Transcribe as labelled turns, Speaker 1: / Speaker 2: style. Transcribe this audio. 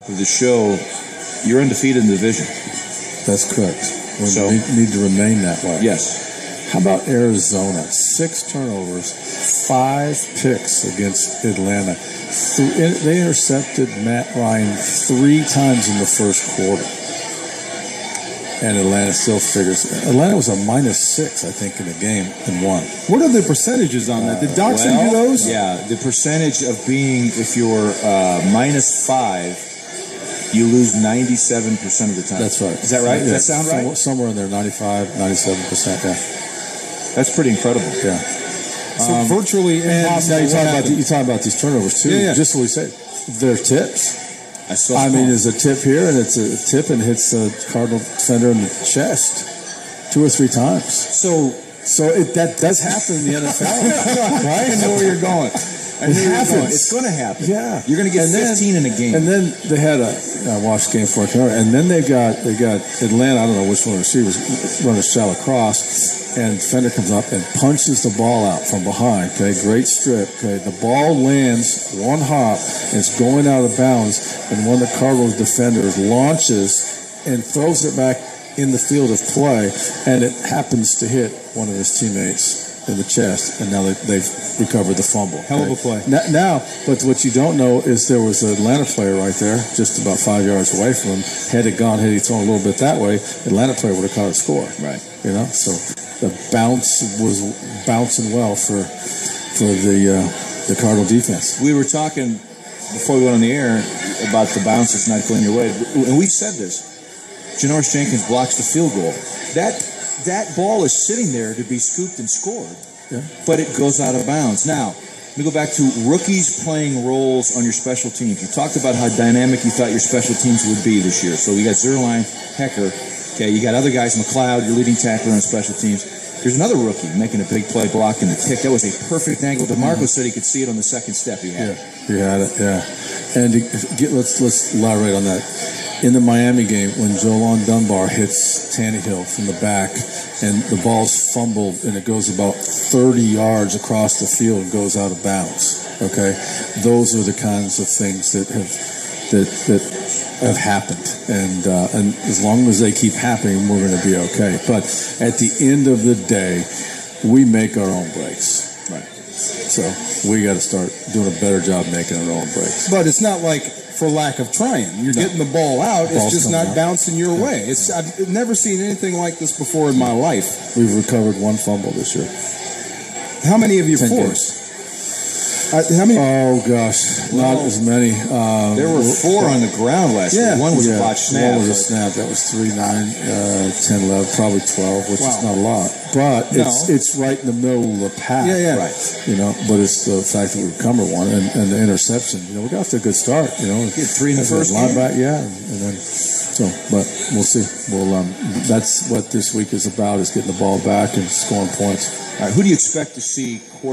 Speaker 1: Of the show, you're undefeated in the division.
Speaker 2: That's correct. We need to remain that way.
Speaker 1: Yes.
Speaker 2: How about Arizona? 6 turnovers, 5 picks against Atlanta. They intercepted Matt Ryan 3 times in the first quarter. And Atlanta still figures. Atlanta was a -6, I think, in the game and won.
Speaker 3: What are the percentages on that? Did Doxson do those?
Speaker 1: Yeah, the percentage of being, if you're -5, you lose 97% of the time.
Speaker 2: That's right.
Speaker 1: Is that right?
Speaker 2: Yeah,
Speaker 1: Does that sound right?
Speaker 2: Somewhere in there, 95, 97%, yeah.
Speaker 1: That's pretty incredible.
Speaker 2: Yeah.
Speaker 3: So virtually impossible.
Speaker 2: You talk about these turnovers, too.
Speaker 3: Yeah.
Speaker 2: Just what we said. They're tips.
Speaker 1: I
Speaker 2: mean, there's a tip here, and it's a tip and hits a Cardinal defender in the chest 2 or 3 times.
Speaker 1: So
Speaker 2: that does happen in the NFL, right?
Speaker 1: I know where you're going. It's going to happen.
Speaker 2: Yeah,
Speaker 1: you're going to get 15 in a game.
Speaker 2: And then they had I watched game 4, and then they got Atlanta. I don't know which one of the receivers run a shallow cross, and defender comes up and punches the ball out from behind. Okay, great strip. Okay, the ball lands one hop, and it's going out of bounds, and one of the Cardinals defenders launches and throws it back in the field of play, and it happens to hit one of his teammates in the chest, and now they've recovered the fumble.
Speaker 3: Hell of a play.
Speaker 2: Now, but what you don't know is there was an Atlanta player right there, just about 5 yards away from him. Had he thrown a little bit that way, Atlanta player would have caught a score.
Speaker 1: Right.
Speaker 2: You know, so the bounce was bouncing well for the Cardinal defense.
Speaker 1: We were talking before we went on the air about the bounces not going your way, and we said this. Janoris Jenkins blocks the field goal. That ball is sitting there to be scooped and scored, but it goes out of bounds. Now, let me go back to rookies playing roles on your special teams. You talked about how dynamic you thought your special teams would be this year. So you got Zerline, Hecker. Okay, you got other guys, McLeod, your leading tackler on special teams. There's another rookie making a big play, blocking the kick. That was a perfect angle. DeMarco said he could see it on the second step. He had
Speaker 2: it. And let's elaborate on that. In the Miami game, when Jolon Dunbar hits Tannehill from the back, and the ball's fumbled, and it goes about 30 yards across the field and goes out of bounds. Okay, those are the kinds of things that have happened, and as long as they keep happening, we're going to be okay. But at the end of the day, we make our own breaks.
Speaker 1: Right.
Speaker 2: So we got to start doing a better job making our own breaks.
Speaker 3: But it's not like for lack of trying. You're getting the ball out. It's just not bouncing your way. I've never seen anything like this before in my life.
Speaker 2: We've recovered 1 fumble this year.
Speaker 3: How many have you forced? How many?
Speaker 2: Oh, gosh. Not as many.
Speaker 1: There were 4 on the ground last year. One was a botched snap.
Speaker 2: One was a snap. That was 3, 9, 10, 11, probably 12, which is not a lot. But it's right in the middle of the pack.
Speaker 3: Yeah.
Speaker 1: Right.
Speaker 2: You know, but it's the fact that we recovered 1 and the interception. You know, we got off to a good start. You know,
Speaker 1: get 3 in the first game.
Speaker 2: And then but we'll see. That's what this week is about: is getting the ball back and scoring points.
Speaker 1: All right, who do you expect to see quarter?